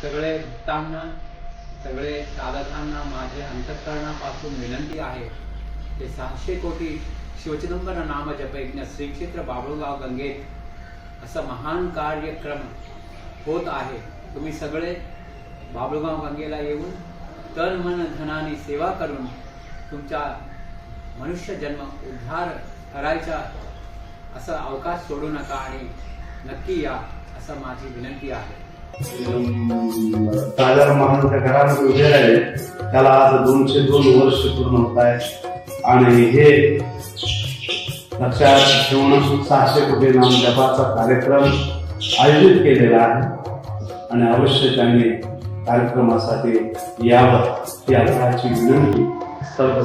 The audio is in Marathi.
सगळे भक्तांना, सगळे साधकांना माझे अंतःकरणापासून विनंती आहे ते 600 कोटी शिवचिदंबर नाम जपयज्ञ श्री क्षेत्र बाभळगाव गंगेत असं महान कार्यक्रम होत आहे. तुम्ही सगळे बाभळगाव गंगेला येऊन तन मन धनाने सेवा करून तुमचा मनुष्य जन्म उद्धार करायचा असं अवकाश सोडू नका आणि नक्की या असं माझी विनंती आहे. राजा महाराजांच्या घरामध्ये उभे राहिले त्याला आज 202 वर्ष पूर्ण होत आहेत आणि हे लक्षात ठेवून 600 कोटी नाम जपाचा कार्यक्रम आयोजित केलेला आहे आणि अवश्य त्यांनी कार्यक्रमासाठी यावं ही आग्रहाची विनंती सर्व